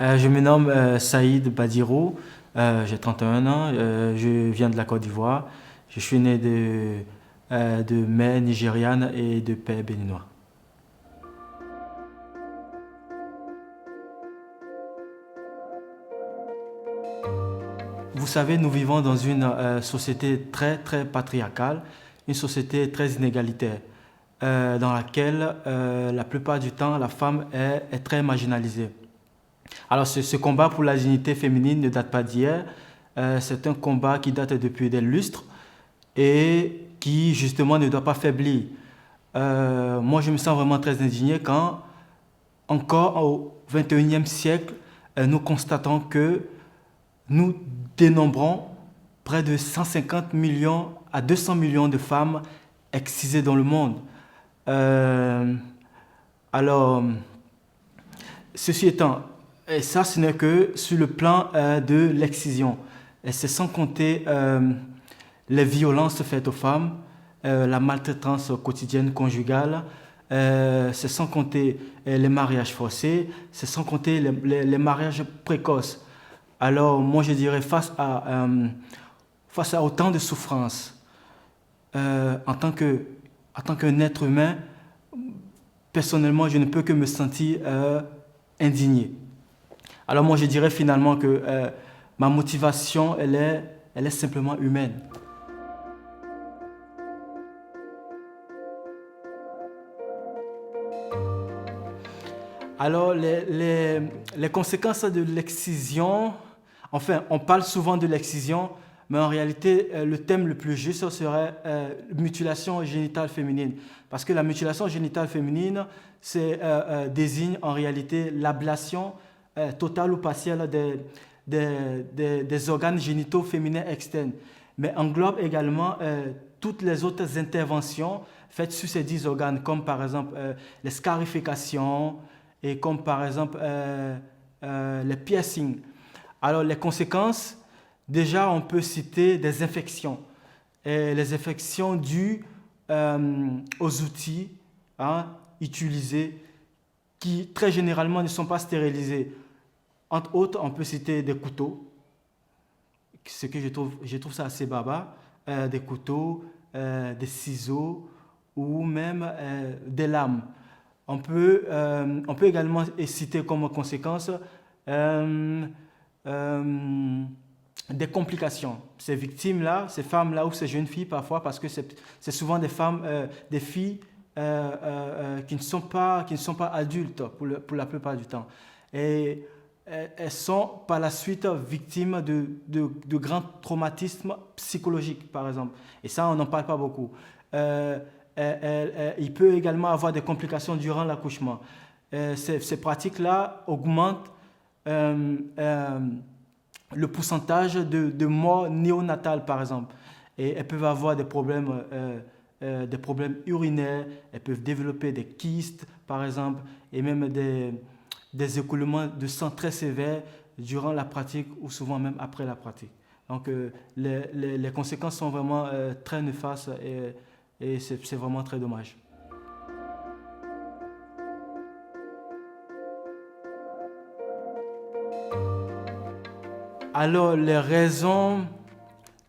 Je me nomme Saïd Badiro, j'ai 31 ans, je viens de la Côte d'Ivoire. Je suis né de mère nigériane et de père béninois. Vous savez, nous vivons dans une société très très patriarcale, une société très inégalitaire, dans laquelle la plupart du temps la femme est très marginalisée. Alors ce combat pour la dignité féminine ne date pas d'hier, c'est un combat qui date depuis des lustres et qui justement ne doit pas faiblir. Moi je me sens vraiment très indigné quand encore au XXIe siècle, nous constatons que nous dénombrons près de 150 millions à 200 millions de femmes excisées dans le monde. Euh, alors, ceci étant, et ça ce n'est que sur le plan de l'excision. Et c'est sans compter les violences faites aux femmes, la maltraitance quotidienne conjugale, c'est sans compter les mariages forcés, c'est sans compter les mariages précoces. Alors moi je dirais face à autant de souffrances, en tant qu'un être humain, personnellement je ne peux que me sentir indigné. Alors moi je dirais finalement que ma motivation elle est simplement humaine. Alors, les conséquences de l'excision, enfin, on parle souvent de l'excision, mais en réalité, le thème le plus juste serait mutilation génitale féminine. Parce que la mutilation génitale féminine désigne en réalité l'ablation totale ou partielle des organes génitaux féminins externes, mais englobe également toutes les autres interventions faites sur ces 10 organes, comme par exemple les scarifications, et comme par exemple les piercings. Alors les conséquences, déjà on peut citer des infections. Et les infections dues aux outils hein, utilisés qui très généralement ne sont pas stérilisés. Entre autres, on peut citer des couteaux, ce que je trouve ça assez baba, des couteaux, des ciseaux ou même des lames. On peut également citer comme conséquence euh, euh, des complications. Ces victimes-là, ces femmes-là ou ces jeunes filles parfois, parce que c'est souvent des femmes, des filles qui ne sont pas adultes pour la plupart du temps. Et elles sont par la suite victimes de grands traumatismes psychologiques, par exemple. Et ça, on n'en parle pas beaucoup. Euh, il peut également avoir des complications durant l'accouchement. Ces pratiques-là augmentent euh, le pourcentage de morts néonatales, par exemple. Et elles peuvent avoir des problèmes urinaires, elles peuvent développer des kystes, par exemple, et même des écoulements de sang très sévères durant la pratique ou souvent même après la pratique. Donc, les conséquences sont vraiment très néfastes et c'est vraiment très dommage. Alors, les raisons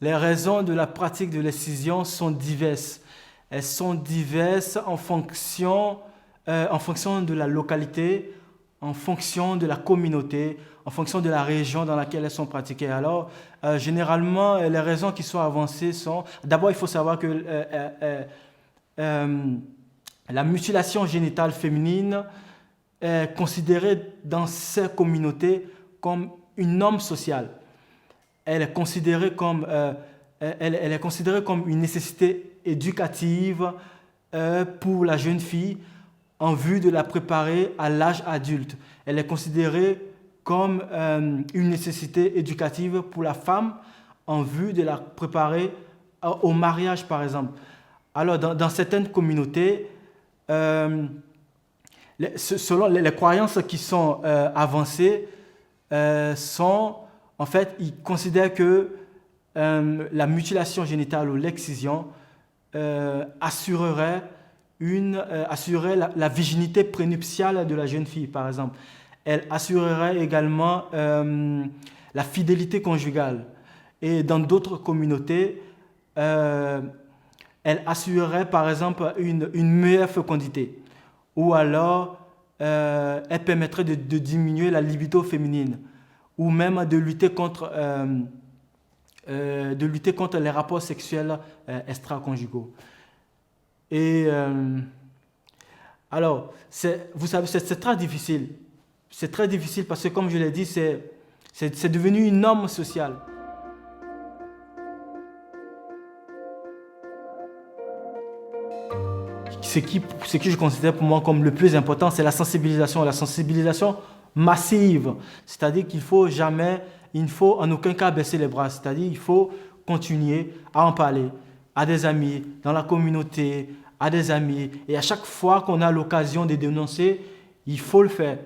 de la pratique de l'excision sont diverses. Elles sont diverses en fonction de la localité, en fonction de la communauté, en fonction de la région dans laquelle elles sont pratiquées. Alors, généralement, les raisons qui sont avancées sont... D'abord, il faut savoir que euh, la mutilation génitale féminine est considérée dans ces communautés comme une norme sociale. Elle est considérée comme, elle est considérée comme une nécessité éducative pour la jeune fille en vue de la préparer à l'âge adulte. Elle est considérée comme une nécessité éducative pour la femme en vue de la préparer au mariage, par exemple. Alors, dans certaines communautés, euh, selon les croyances qui sont avancées, sont, en fait, ils considèrent que la mutilation génitale ou l'excision assurerait la virginité prénuptiale de la jeune fille, par exemple. elle assurerait également la fidélité conjugale. Et dans d'autres communautés, euh, elle assurerait par exemple une meilleure fécondité. Ou alors, elle permettrait de diminuer la libido féminine. Ou même de lutter contre les rapports sexuels extra-conjugaux. Et alors, vous savez, c'est très difficile. C'est très difficile parce que, comme je l'ai dit, c'est devenu une norme sociale. Ce qui je considère pour moi comme le plus important, c'est la sensibilisation massive. C'est-à-dire il ne faut en aucun cas baisser les bras. C'est-à-dire qu'il faut continuer à en parler à des amis, dans la communauté, à des amis. Et à chaque fois qu'on a l'occasion de dénoncer, il faut le faire.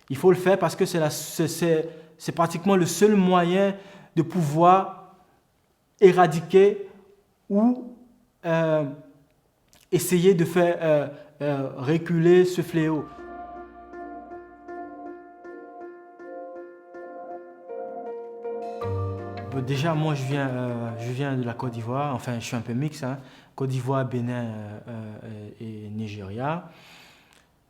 Il faut le faire parce que c'est pratiquement le seul moyen de pouvoir éradiquer ou essayer de faire reculer ce fléau. Bon, déjà, moi, je viens de la Côte d'Ivoire. Enfin, je suis un peu mix, hein. Côte d'Ivoire, Bénin et Nigeria.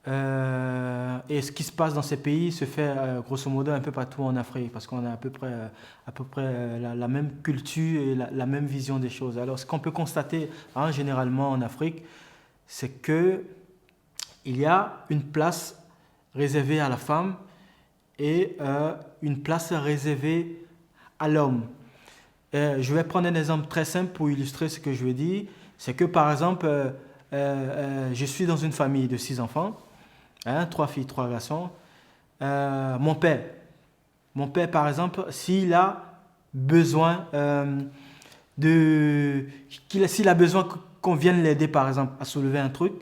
Et ce qui se passe dans ces pays se fait grosso modo un peu partout en Afrique parce qu'on a à peu près la même culture et la même vision des choses. Alors, ce qu'on peut constater généralement en Afrique, c'est que il y a une place réservée à la femme et une place réservée à l'homme. Je vais prendre un exemple très simple pour illustrer ce que je veux dire. C'est que par exemple, je suis dans une famille de 6 enfants, 3 filles, 3 garçons. Mon père par exemple, s'il a besoin s'il a besoin qu'on vienne l'aider par exemple à soulever un truc,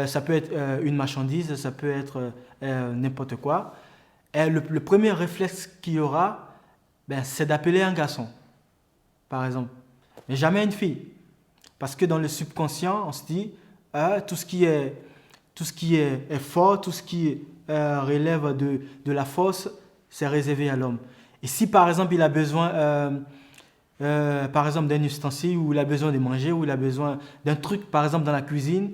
ça peut être une marchandise, ça peut être n'importe quoi. Et le premier réflexe qu'il y aura, c'est d'appeler un garçon, par exemple, mais jamais une fille. Parce que dans le subconscient, on se dit, tout ce qui est fort, tout ce qui relève de la force, c'est réservé à l'homme. Et si par exemple il a besoin par exemple d'un ustensile, ou il a besoin de manger, ou il a besoin d'un truc par exemple dans la cuisine,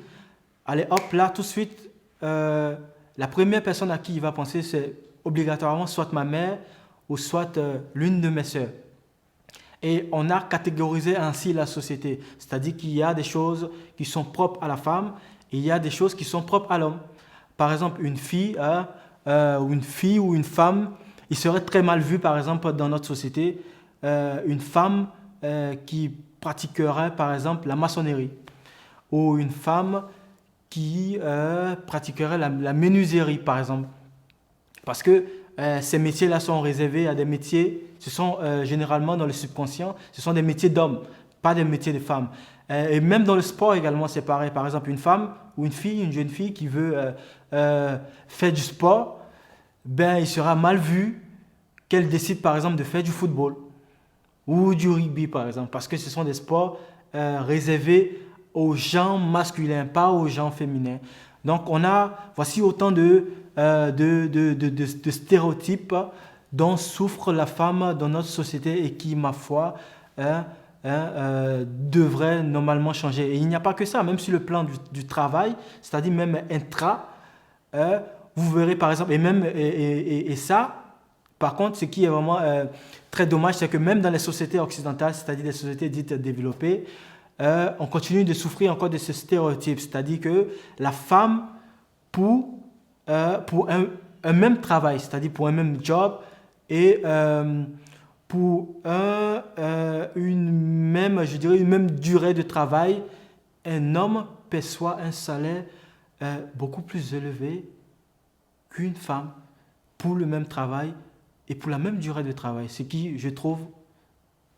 allez hop, là tout de suite, la première personne à qui il va penser, c'est obligatoirement soit ma mère ou soit l'une de mes sœurs. Et on a catégorisé ainsi la société. C'est-à-dire qu'il y a des choses qui sont propres à la femme et il y a des choses qui sont propres à l'homme. Par exemple, une fille ou une femme, il serait très mal vu, par exemple, dans notre société, une femme qui pratiquerait, par exemple, la maçonnerie, ou une femme qui pratiquerait la menuiserie, par exemple. Parce que ces métiers-là sont réservés à des métiers, ce sont généralement dans le subconscient, ce sont des métiers d'hommes, pas des métiers de femmes. Et même dans le sport également, c'est pareil. Par exemple, une femme ou une jeune fille qui veut faire du sport, il sera mal vu qu'elle décide par exemple de faire du football ou du rugby par exemple, parce que ce sont des sports réservés aux gens masculins, pas aux gens féminins. Donc voici autant de stéréotypes dont souffre la femme dans notre société et qui, ma foi, devraient normalement changer. Et il n'y a pas que ça, même sur le plan du travail, c'est-à-dire même intra, vous verrez par exemple, et ça, par contre, ce qui est vraiment très dommage, c'est que même dans les sociétés occidentales, c'est-à-dire les sociétés dites développées, on continue de souffrir encore de ce stéréotype, c'est-à-dire que la femme, pour un même travail, c'est-à-dire pour un même job, et pour une même durée de travail, un homme perçoit un salaire beaucoup plus élevé qu'une femme pour le même travail et pour la même durée de travail, ce qui, je trouve,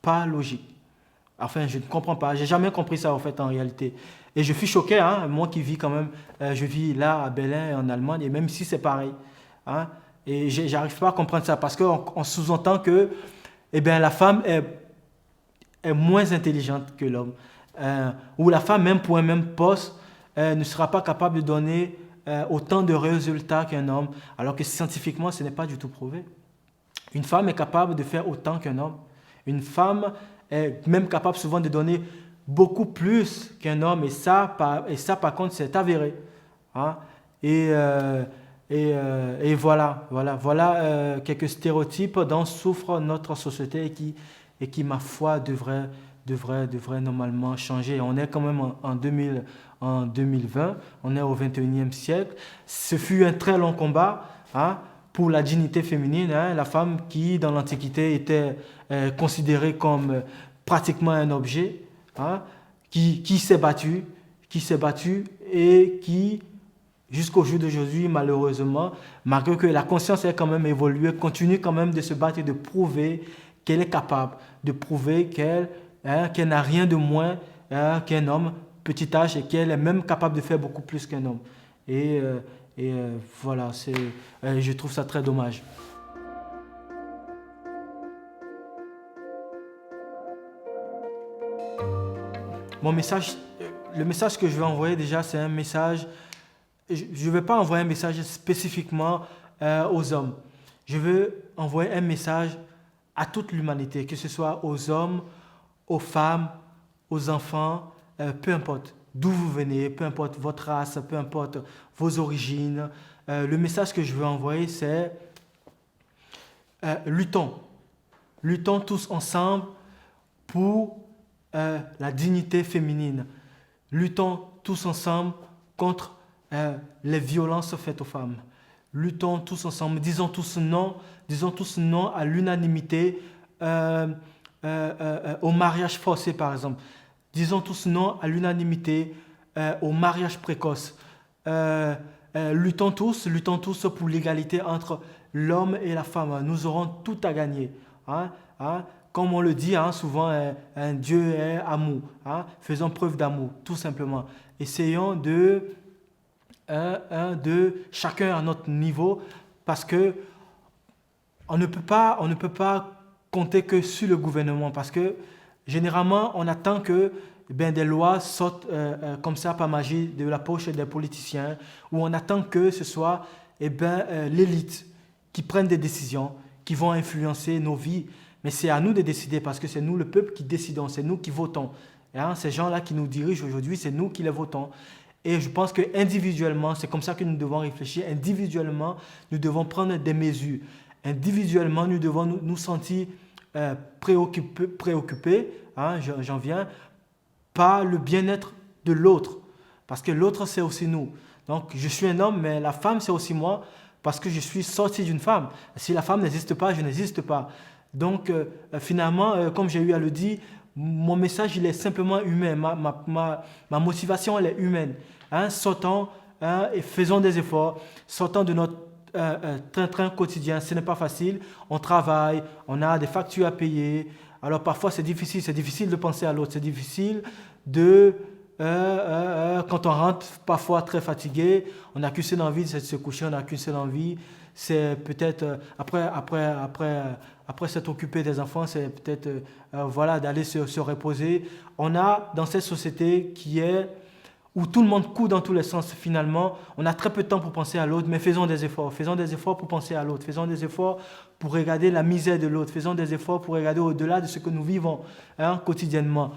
pas logique. Enfin, je ne comprends pas. J'ai jamais compris ça, en fait, en réalité. Et je suis choqué, moi qui vis quand même, je vis là, à Berlin, en Allemagne, et même si c'est pareil. Et j'arrive pas à comprendre ça, parce qu'on sous-entend que la femme est moins intelligente que l'homme. Ou la femme, même pour un même poste, ne sera pas capable de donner autant de résultats qu'un homme, alors que scientifiquement, ce n'est pas du tout prouvé. Une femme est capable de faire autant qu'un homme. Une femme est même capable souvent de donner beaucoup plus qu'un homme, et ça, par contre, c'est avéré. Hein. Et, voilà quelques stéréotypes dont souffre notre société et qui ma foi, devrait normalement changer. On est quand même en 2020, on est au 21e siècle. Ce fut un très long combat, hein, pour la dignité féminine, hein, la femme qui, dans l'Antiquité, était considérée comme pratiquement un objet, hein, qui s'est battue et qui, jusqu'au jour d'aujourd'hui, malheureusement, malgré que la conscience ait quand même évolué, continue quand même de se battre et de prouver qu'elle est capable, de prouver qu'elle n'a rien de moins qu'un homme, petit âge, et qu'elle est même capable de faire beaucoup plus qu'un homme. Et voilà, je trouve ça très dommage. Mon message, le message que je vais envoyer déjà, c'est un message. Je ne vais pas envoyer un message spécifiquement aux hommes. Je veux envoyer un message à toute l'humanité, que ce soit aux hommes, aux femmes, aux enfants, peu importe d'où vous venez, peu importe votre race, peu importe vos origines. Le message que je veux envoyer, c'est luttons. Luttons tous ensemble pour la dignité féminine. Luttons tous ensemble contre les violences faites aux femmes. Luttons tous ensemble, disons tous non à l'unanimité au mariage forcé, par exemple. Disons tous non à l'unanimité au mariage précoce. Luttons tous pour l'égalité entre l'homme et la femme. Nous aurons tout à gagner. Hein? Comme on le dit souvent, un Dieu est amour. Hein? Faisons preuve d'amour, tout simplement. Essayons de chacun à notre niveau, parce que on ne peut pas compter que sur le gouvernement, parce que généralement on attend que des lois sortent comme ça par magie de la poche des politiciens, ou on attend que ce soit l'élite qui prenne des décisions qui vont influencer nos vies. Mais c'est à nous de décider, parce que c'est nous le peuple qui décidons, c'est nous qui votons. Ces gens-là qui nous dirigent aujourd'hui, c'est nous qui les votons. Et je pense qu'individuellement, c'est comme ça que nous devons réfléchir. Individuellement, nous devons prendre des mesures. Individuellement, nous devons nous sentir préoccupés, j'en viens, par le bien-être de l'autre. Parce que l'autre, c'est aussi nous. Donc, je suis un homme, mais la femme, c'est aussi moi, parce que je suis sorti d'une femme. Si la femme n'existe pas, je n'existe pas. Donc, finalement, comme j'ai eu à le dire, mon message, il est simplement humain. Ma motivation, elle est humaine. Sortons et faisons des efforts. Sortons de notre train-train quotidien. Ce n'est pas facile. On travaille, on a des factures à payer. Alors, parfois, c'est difficile de penser à l'autre. C'est difficile quand on rentre parfois très fatigué, on n'a qu'une seule envie, c'est de se coucher, on n'a qu'une seule envie. C'est peut-être, après s'être occupé des enfants, c'est peut-être d'aller se reposer. On a dans cette société où tout le monde court dans tous les sens, finalement, on a très peu de temps pour penser à l'autre, mais faisons des efforts pour penser à l'autre, faisons des efforts pour regarder la misère de l'autre, faisons des efforts pour regarder au-delà de ce que nous vivons quotidiennement.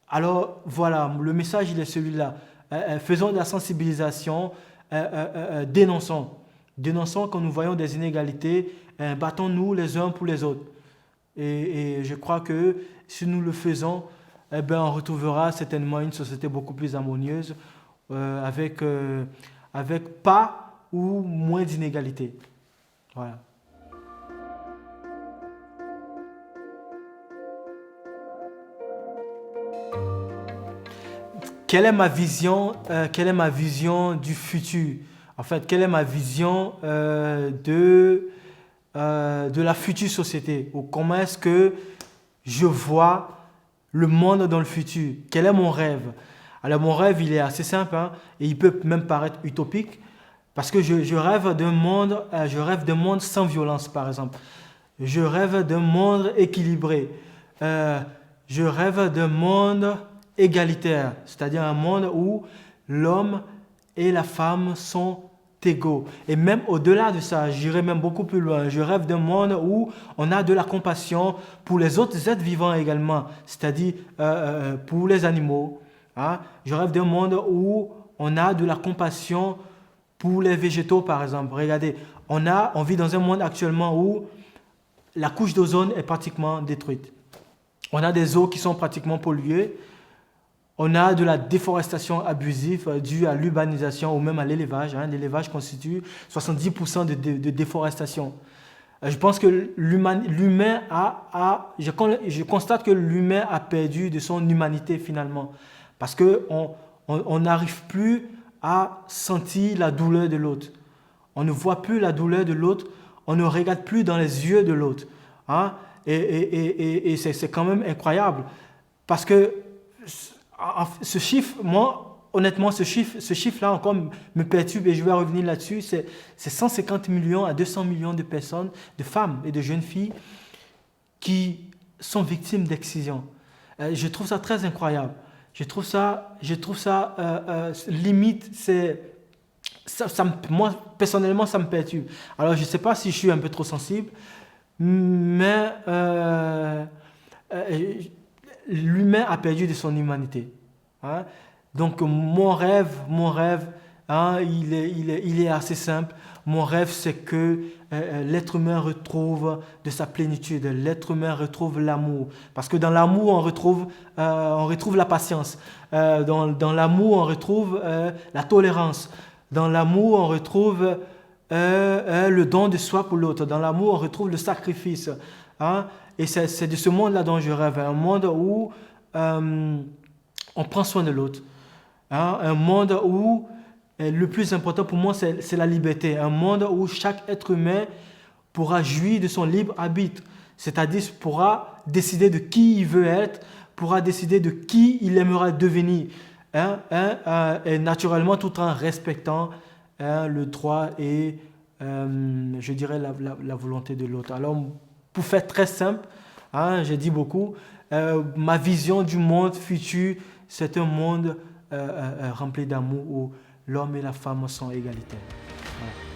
Alors voilà, le message il est celui-là. Faisons de la sensibilisation, dénonçons quand nous voyons des inégalités, battons-nous les uns pour les autres. Et je crois que si nous le faisons, on retrouvera certainement une société beaucoup plus harmonieuse, avec pas ou moins d'inégalités. Voilà. Quelle est ma vision du futur? En fait, quelle est ma vision de la future société? Ou comment est-ce que je vois le monde dans le futur? Quel est mon rêve? Alors, mon rêve, il est assez simple, et il peut même paraître utopique, parce que je rêve d'un monde sans violence, par exemple. Je rêve d'un monde équilibré. Je rêve d'un monde égalitaire, c'est-à-dire un monde où l'homme et la femme sont égaux. Et même au-delà de ça, j'irai même beaucoup plus loin. Je rêve d'un monde où on a de la compassion pour les autres êtres vivants également, c'est-à-dire pour les animaux. Hein. Je rêve d'un monde où on a de la compassion pour les végétaux, par exemple. Regardez, on vit dans un monde actuellement où la couche d'ozone est pratiquement détruite. On a des eaux qui sont pratiquement polluées. On a de la déforestation abusive due à l'urbanisation ou même à l'élevage. Hein. L'élevage constitue 70% de déforestation. Je pense que je constate que l'humain a perdu de son humanité finalement. Parce qu'on n'arrive plus à sentir la douleur de l'autre. On ne voit plus la douleur de l'autre. On ne regarde plus dans les yeux de l'autre. Hein? Et c'est quand même incroyable. Parce que ce chiffre, moi, honnêtement, ce chiffre-là encore me perturbe et je vais revenir là-dessus. C'est 150 millions à 200 millions de personnes, de femmes et de jeunes filles qui sont victimes d'excision. Je trouve ça très incroyable. Je trouve ça limite, moi, personnellement, ça me perturbe. Alors, je ne sais pas si je suis un peu trop sensible, mais l'humain a perdu de son humanité. Hein? Donc mon rêve, hein, il est assez simple. Mon rêve, c'est que l'être humain retrouve de sa plénitude. L'être humain retrouve l'amour. Parce que dans l'amour, on retrouve la patience. Dans l'amour, on retrouve la tolérance. Dans l'amour, on retrouve le don de soi pour l'autre. Dans l'amour, on retrouve le sacrifice. Hein? Et c'est de ce monde-là dont je rêve. Un monde où on prend soin de l'autre. Hein? Un monde où le plus important pour moi, c'est la liberté. Un monde où chaque être humain pourra jouir de son libre arbitre. C'est-à-dire pourra décider de qui il veut être, pourra décider de qui il aimera devenir. Et naturellement, tout en respectant le droit et, je dirais, la volonté de l'autre. Alors, pour faire très simple, hein, j'ai dit beaucoup, ma vision du monde futur, c'est un monde rempli d'amour où l'homme et la femme sont égalitaires. Voilà.